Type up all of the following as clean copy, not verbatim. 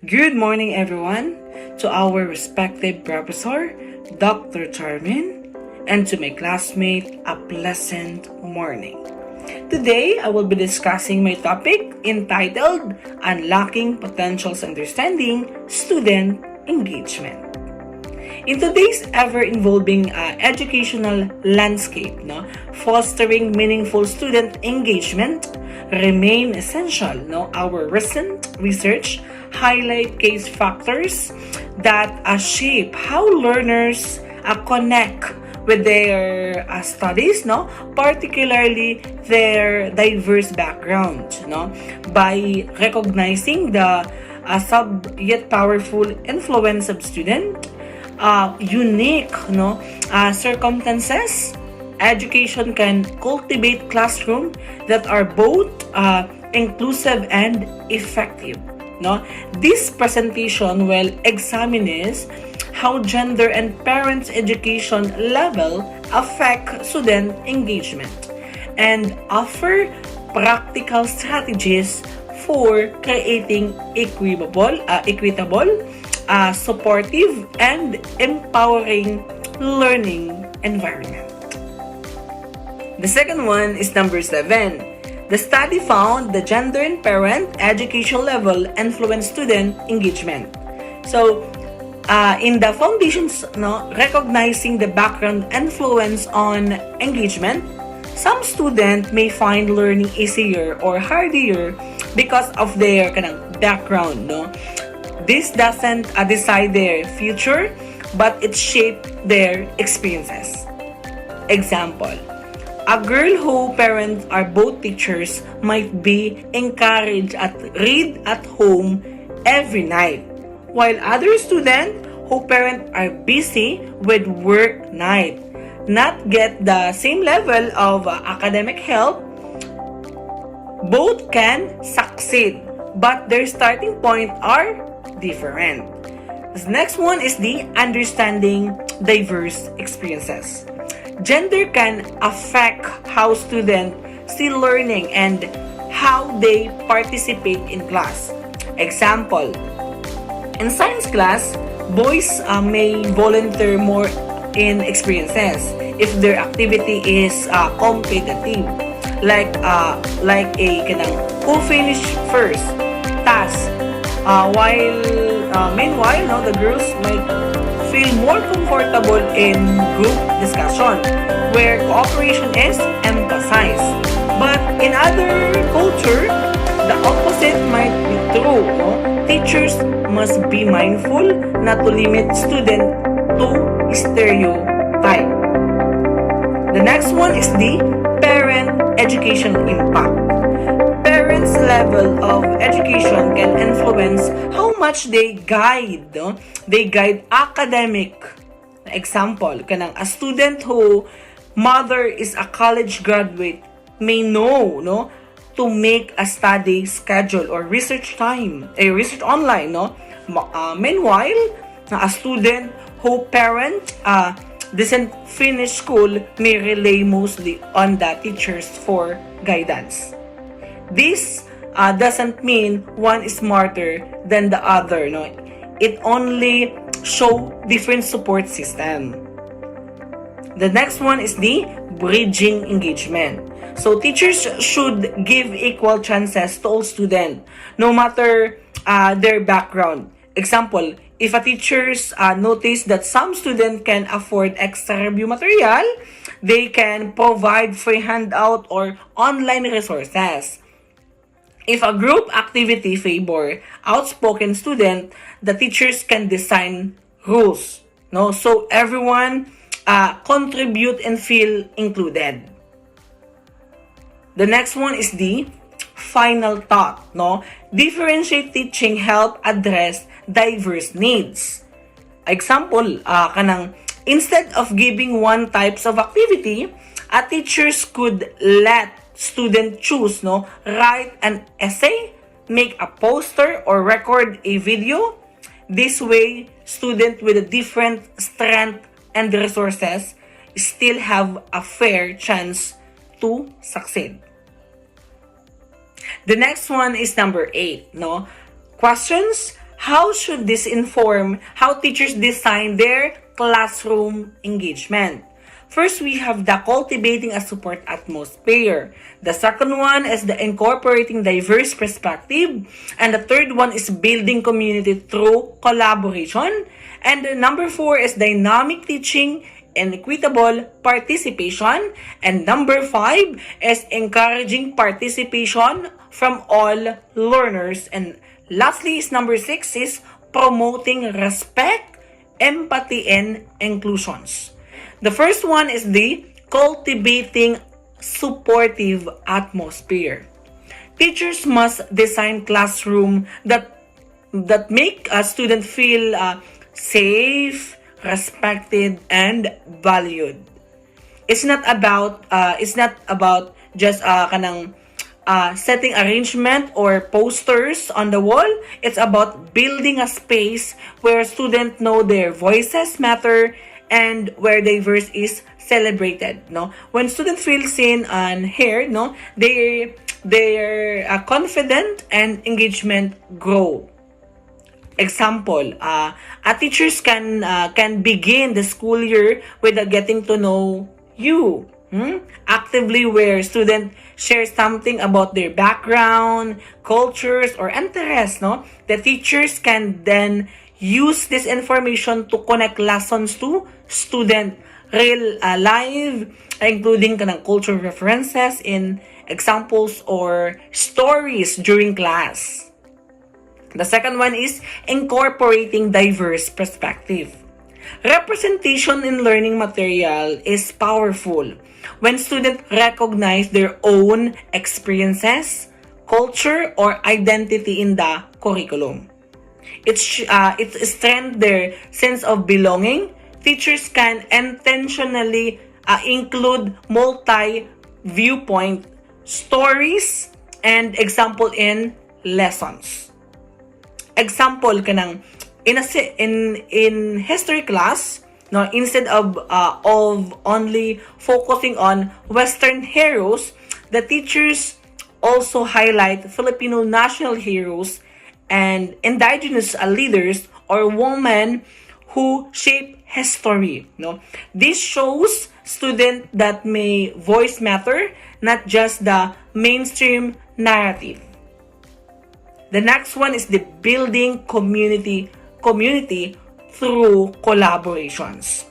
Good morning, everyone, to our respective professor, Dr. Charmin, and to my classmate, a pleasant morning. Today, I will be discussing my topic entitled Unlocking Potentials Understanding Student Engagement. In today's ever-evolving educational landscape, fostering meaningful student engagement remain essential. Our recent research highlight case factors that shape how learners connect with their studies, particularly their diverse background, by recognizing the sub yet powerful influence of student unique circumstances. Education can cultivate classroom that are both inclusive and effective. This presentation will examines how gender and parents' education level affect student engagement and offer practical strategies for creating equitable, supportive, and empowering learning environment. The second one is number 7. The study found the gender and parent education level influence student engagement. So, in the foundations, recognizing the background influence on engagement, some student may find learning easier or harder because of their background. This doesn't decide their future, but it shapes their experiences. Example, a girl whose parents are both teachers might be encouraged to read at home every night, while other students whose parents are busy with work night not get the same level of academic help. Both can succeed, but their starting point are different. The next one is the understanding diverse experiences. Gender can affect how students see learning and how they participate in class. Example, in science class, boys may volunteer more in experiences if their activity is competitive, like a who finish first task. Meanwhile, the girls might feel more comfortable in group discussion, where cooperation is emphasized. But in other culture, the opposite might be true. Teachers must be mindful not to limit students to stereotype. The next one is the parent education impact. Parents' level of education can influence how much they guide academic. Example, a student who mother is a college graduate may know to make a study schedule or research online. Meanwhile, a student who parent doesn't finish school may rely mostly on the teachers for guidance. This doesn't mean one is smarter than the other. It only show different support system. The next one is the bridging engagement. So teachers should give equal chances to all students, no matter their background. Example, if a teachers notice that some students can afford extra review material, they can provide free handout or online resources. If a group activity favor outspoken student, the teachers can design rules, so everyone contribute and feel included. The next one is the final thought. Differentiate teaching help address diverse needs. Example, instead of giving one types of activity, a teachers could let student choose, write an essay, make a poster, or record a video. This way, students with a different strength and resources still have a fair chance to succeed. The next one is number 8, questions how should this inform how teachers design their classroom engagement? First, we have the cultivating a support atmosphere. The second one is the incorporating diverse perspective. And the third one is building community through collaboration. And the number 4 is dynamic teaching and equitable participation. And number 5 is encouraging participation from all learners. And lastly is number 6 is promoting respect, empathy, and inclusions. The first one is the cultivating supportive atmosphere. Teachers must design classroom that make a student feel safe, respected, and valued. It's not about just kanang setting arrangement or posters on the wall. It's about building a space where students know their voices matter and where diverse is celebrated. No, when students feel seen and heard, no, their confident and engagement grow. Example, teachers can begin the school year with a getting to know you. Actively, where students share something about their background, cultures, or interests. No, the teachers can then use this information to connect lessons to student real live, including kanang cultural references in examples or stories during class. The second one is incorporating diverse perspective. Representation in learning material is powerful when students recognize their own experiences, culture, or identity in the curriculum. It strengthens their sense of belonging. Teachers can intentionally include multi-viewpoint stories and example in lessons. Example kanang in history class, no, instead of only focusing on Western heroes, the teachers also highlight Filipino national heroes and indigenous leaders or women who shape history. No, this shows students that may voice matter, not just the mainstream narrative. The next one is the building community through collaborations.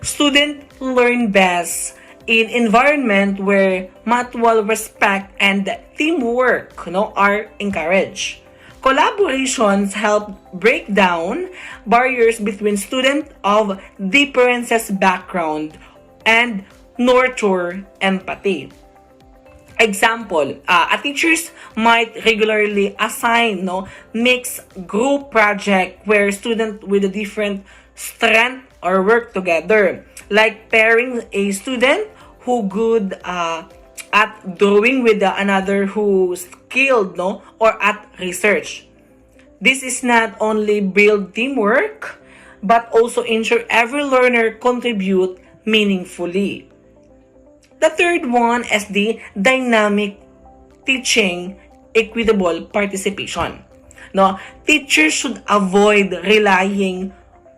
Students learn best in environment where mutual respect and teamwork, are encouraged. Collaborations help break down barriers between students of differences background and nurture empathy. Example, teachers might regularly assign mixed group project where students with a different strength or work together, like pairing a student who good at drawing with another who skilled or at research. This is not only build teamwork but also ensure every learner contribute meaningfully. The third one is the dynamic teaching equitable participation. No, teachers should avoid relying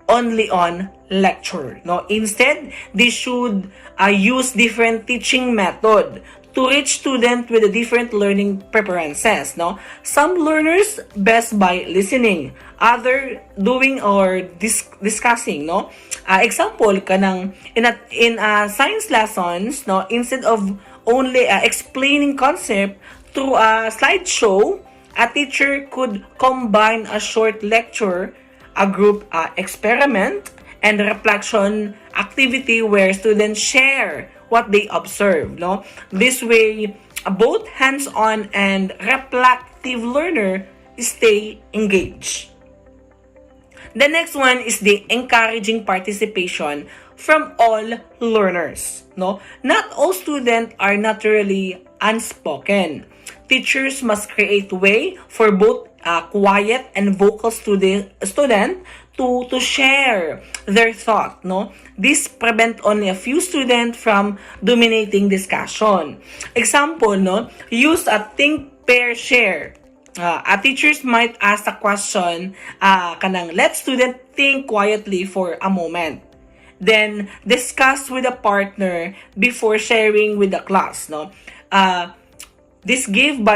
only on lecture. No, instead, they should use different teaching method to reach students with a different learning preferences. No, some learners best by listening, other doing or discussing. No, example kanang in science lessons. No, instead of only explaining concept through a slideshow, a teacher could combine a short lecture, a group experiment, and reflection activity where students share what they observe. No, this way, both hands-on and reflective learner stay engaged. The next one is the encouraging participation from all learners. No, not all students are naturally unspoken. Teachers must create way for both quiet and vocal student to share their thought. No, this prevent only a few students from dominating discussion. Example, use a think, pair, share Teachers might ask a question, kanang let student think quietly for a moment. Then discuss with a partner before sharing with the class, no? This gives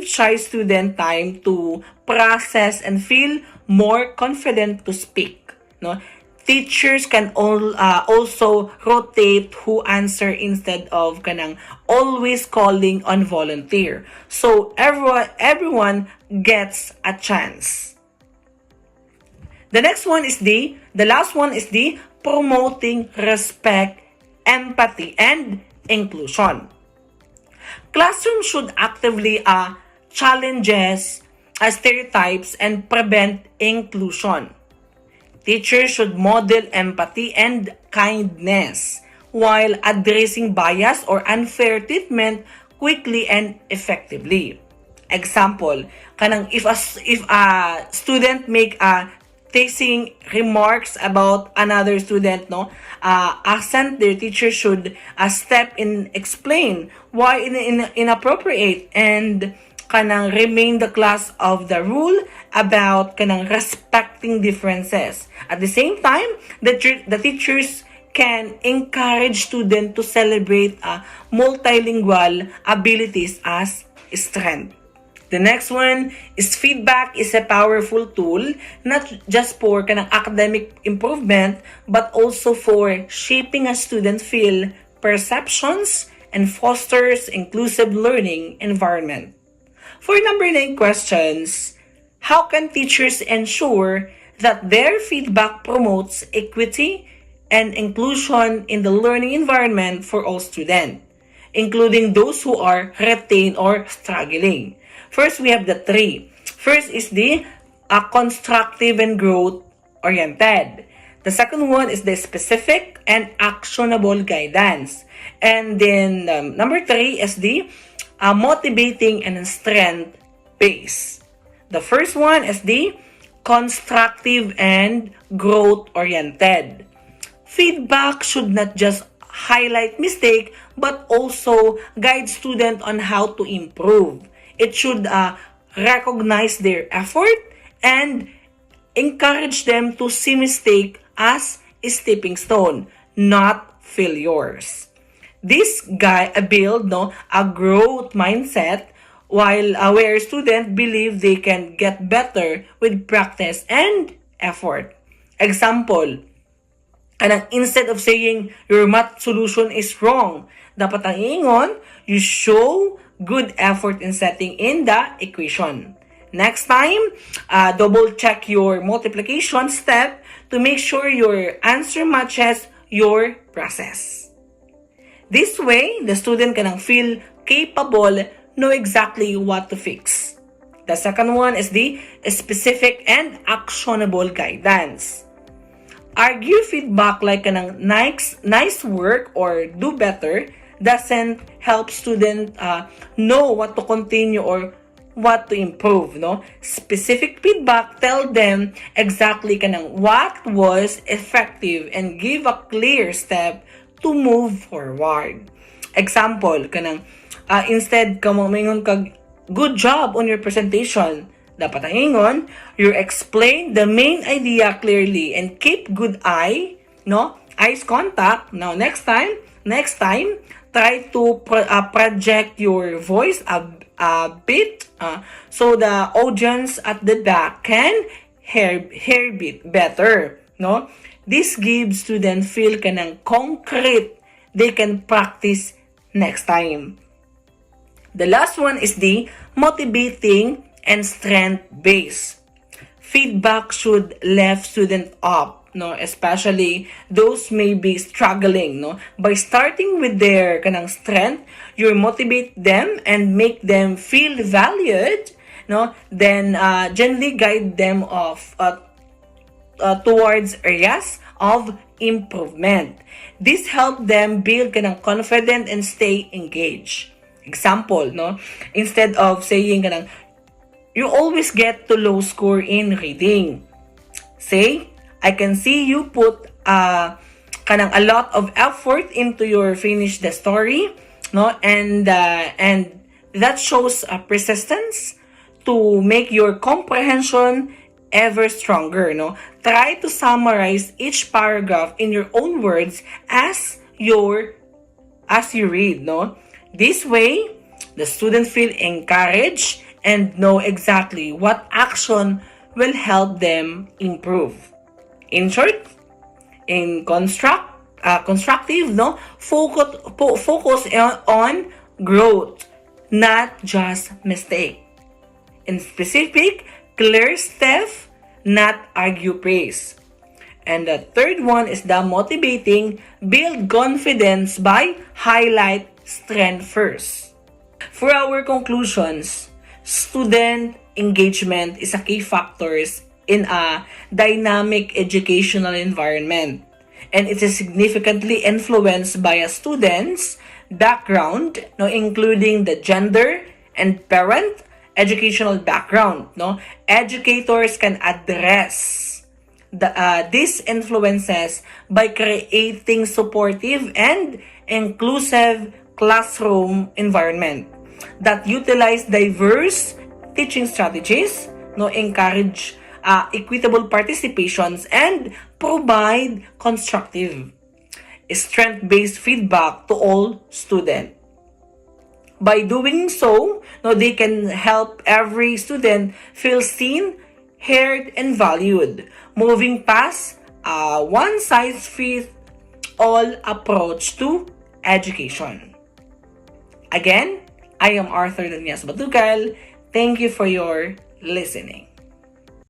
shy student time to process and feel more confident to speak, no? Teachers can also rotate who answer instead of kanang always calling on volunteer. So everyone gets a chance. The last one is the promoting respect, empathy, and inclusion. Classrooms should actively challenges stereotypes and prevent inclusion. Teachers should model empathy and kindness while addressing bias or unfair treatment quickly and effectively. Example, kanang if a student make a teasing remarks about another student, no, accent, their teacher should step in, explain why inappropriate, and kanang remain the class of the rule about kanang respecting differences. At the same time, the teachers can encourage students to celebrate multilingual abilities as strength. The next one is feedback is a powerful tool, not just for kanang academic improvement, but also for shaping a student feel perceptions and fosters inclusive learning environment. For number 9 questions, how can teachers ensure that their feedback promotes equity and inclusion in the learning environment for all students, including those who are retained or struggling? First, we have the 3. First is the constructive and growth-oriented. The second one is the specific and actionable guidance. And then number 3 is the motivating and strength-based. The first one is the constructive and growth-oriented. Feedback should not just highlight mistake, but also guide students on how to improve. It should recognize their effort and encourage them to see mistake as a stepping stone, not failures. This build a growth mindset while where students believe they can get better with practice and effort. Example, instead of saying your math solution is wrong, dapat ang iingon, you show good effort in setting in the equation. Next time, double check your multiplication step to make sure your answer matches your process. This way, the student can feel capable, know exactly what to fix. The second one is the specific and actionable guidance. Argue feedback like nice work or do better doesn't help student know what to continue or what to improve, no? Specific feedback tell them exactly what was effective and give a clear step to move forward. Example, instead mingon kag good job on your presentation, dapat ang ingon, you explain the main idea clearly and keep good eyes contact. Now next time, try to project your voice a bit so the audience at the back can hear bit better, no? This gives students feel concrete they can practice next time. The last one is the motivating and strength-based. Feedback should lift students up, no, especially those may be struggling, no. By starting with their strength, you motivate them and make them feel valued, no. Then gently guide them towards areas of improvement. This helps them build confident and stay engaged. Example, no, instead of saying you always get to low score in reading, say, I can see you put a lot of effort into your finish the story, no, and that shows persistence to make your comprehension ever stronger, no? Try to summarize each paragraph in your own words as you read, no? This way, the students feel encouraged and know exactly what action will help them improve. In short, in constructive, no, focus on growth, not just mistake. In specific, clear step, not argue praise. And the third one is the motivating, build confidence by highlight strength first. For our conclusions, student engagement is a key factor in a dynamic educational environment, and it is significantly influenced by a student's background, no, including the gender and parent educational background. No, educators can address these influences by creating supportive and inclusive classroom environment that utilize diverse teaching strategies, no, encourage equitable participations, and provide constructive, strength-based feedback to all students. By doing so, no, they can help every student feel seen, heard, and valued, moving past a one-size-fits-all approach to education. Again, I am Arthur Danias Batugal. Thank you for your listening.